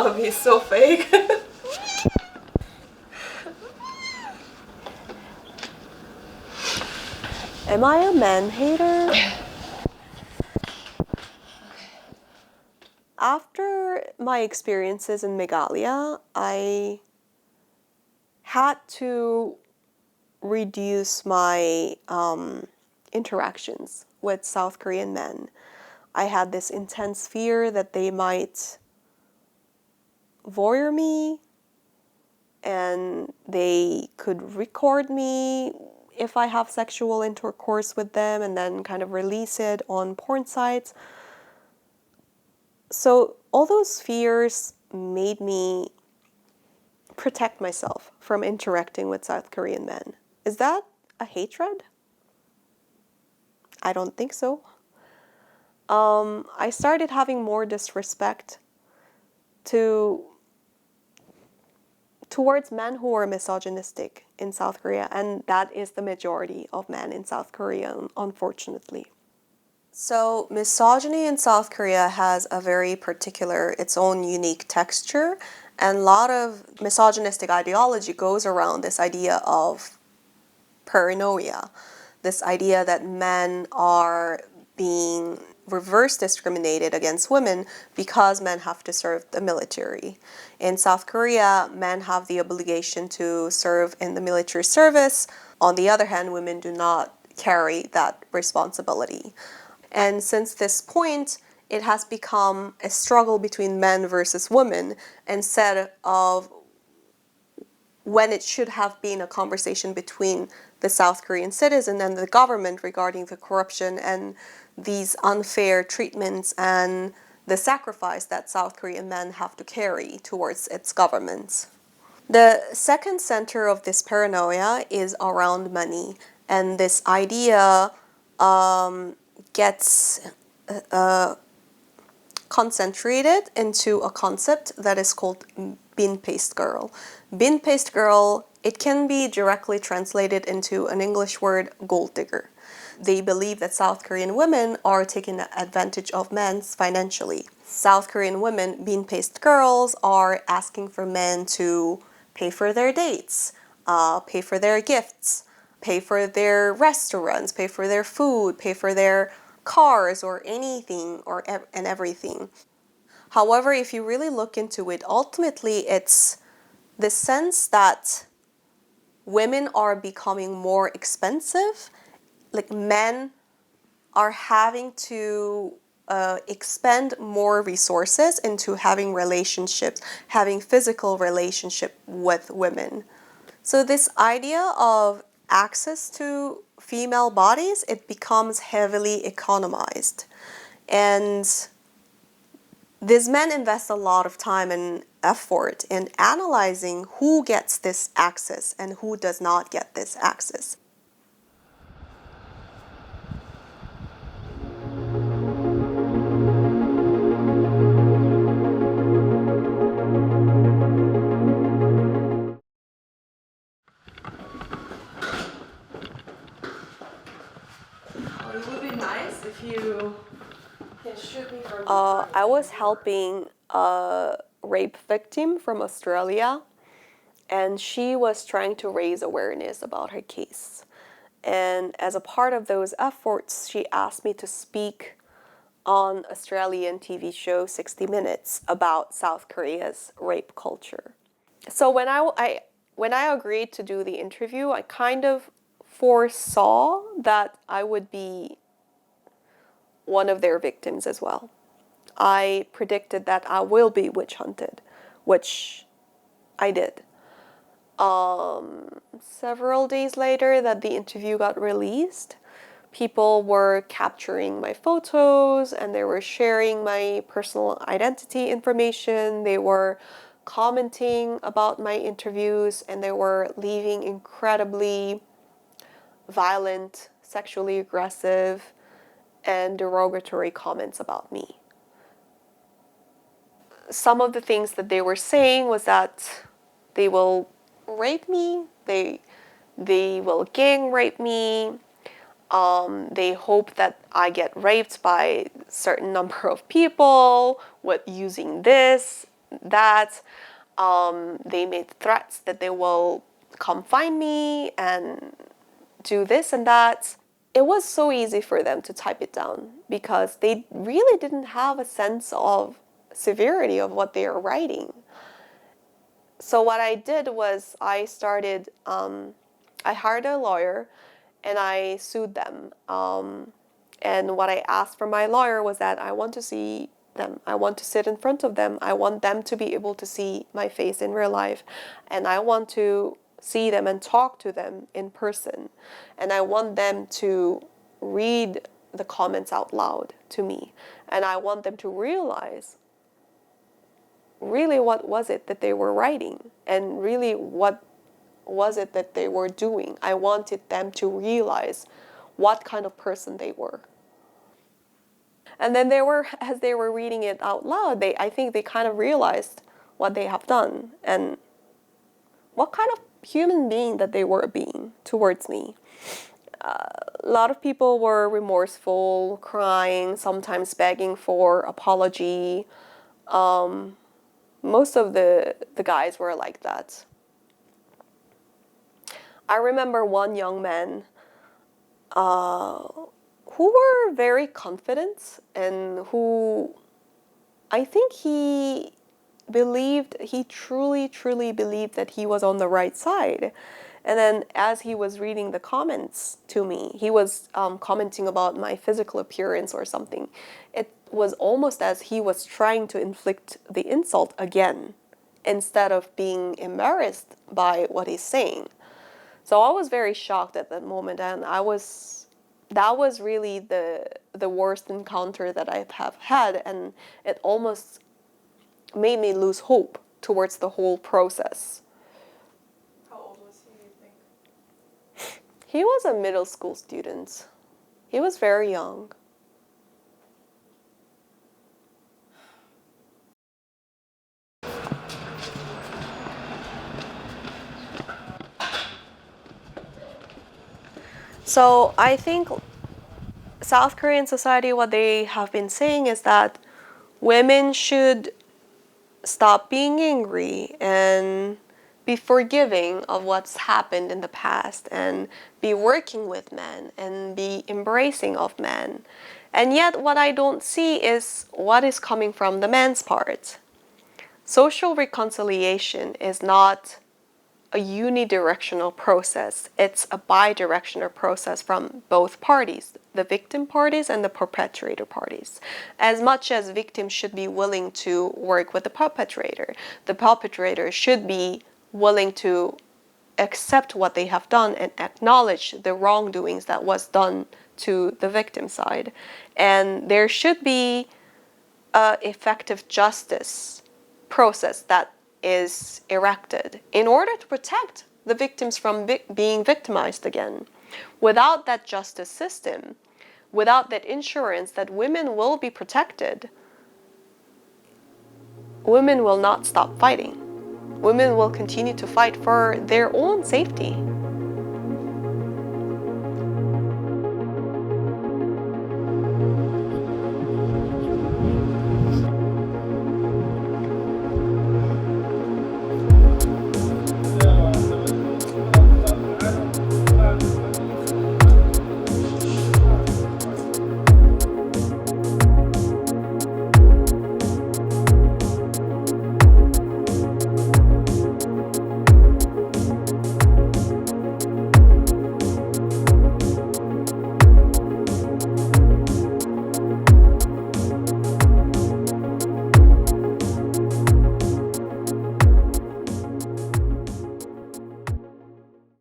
I'll be so fake. Am I a man hater? After my experiences in Meghalaya, I had to reduce my interactions with South Korean men. I had this intense fear that they might voyeur me and they could record me if I have sexual intercourse with them and then kind of release it on porn sites. So all those fears made me protect myself from interacting with South Korean men. Is that a hatred? I don't think so. I started having more disrespect towards men who are misogynistic in South Korea, and that is the majority of men in South Korea, unfortunately. So misogyny in South Korea has a very particular, its own unique texture, and a lot of misogynistic ideology goes around this idea of paranoia, this idea that men are being reverse discriminated against women because men have to serve the military. In South Korea, men have the obligation to serve in the military service. On the other hand, women do not carry that responsibility. And since this point, it has become a struggle between men versus women instead of when it should have been a conversation between the South Korean citizen and the government regarding the corruption and these unfair treatments and the sacrifice that South Korean men have to carry towards its governments. The second center of this paranoia is around money, and this idea gets concentrated into a concept that is called bean paste girl. Bean paste girl, it can be directly translated into an English word, gold digger. They believe that South Korean women are taking advantage of men financially. South Korean women, bean paste girls, are asking for men to pay for their dates, pay for their gifts, pay for their restaurants, pay for their food, pay for their cars or anything and everything. However, if you really look into it, ultimately it's the sense that women are becoming more expensive, like men are having to expend more resources into having relationships, having physical relationship with women. So this idea of access to female bodies, it becomes heavily economized. And these men invest a lot of time and effort in analyzing who gets this access and who does not get this access. It would be nice if you can shoot me from I was helping a rape victim from Australia, and she was trying to raise awareness about her case. And as a part of those efforts, she asked me to speak on Australian TV show 60 Minutes about South Korea's rape culture. So when I agreed to do the interview, I kind of foresaw that I would be one of their victims as well. I predicted that I will be witch hunted, which I did. Several days later that the interview got released, people were capturing my photos and they were sharing my personal identity information. They were commenting about my interviews and they were leaving incredibly violent, sexually aggressive, and derogatory comments about me. Some of the things that they were saying was that they will rape me, they will gang rape me, they hope that I get raped by a certain number of people with using this that. They made threats that they will come find me and do this and that. It was so easy for them to type it down because they really didn't have a sense of severity of what they are writing. So what I did was I hired a lawyer and I sued them. And what I asked from my lawyer was that I want to see them. I want to sit in front of them. I want them to be able to see my face in real life. And I want to see them and talk to them in person. And I want them to read the comments out loud to me. And I want them to realize really what was it that they were writing and really what was it that they were doing. I wanted them to realize what kind of person they were. And then as they were reading it out loud, I think they kind of realized what they have done and what kind of human being that they were being towards me. A lot of people were remorseful, crying, sometimes begging for apology. Most of the guys were like that. I remember one young man who were very confident and who I think he truly believed that he was on the right side. And then as he was reading the comments to me, he was commenting about my physical appearance or something. It was almost as he was trying to inflict the insult again instead of being embarrassed by what he's saying. So I was very shocked at that moment, and that was really the worst encounter that I have had, and it almost made me lose hope towards the whole process. How old was he, you think? He was a middle school student. He was very young. So I think South Korean society, what they have been saying is that women should stop being angry and be forgiving of what's happened in the past and be working with men and be embracing of men. And yet what I don't see is what is coming from the man's part. Social reconciliation is not a unidirectional process. It's a bidirectional process from both parties, the victim parties and the perpetrator parties. As much as victims should be willing to work with the perpetrator should be willing to accept what they have done and acknowledge the wrongdoings that was done to the victim side. And there should be an effective justice process that is erected in order to protect the victims from being victimized again. Without that justice system, without that insurance that women will be protected, women will not stop fighting. Women will continue to fight for their own safety.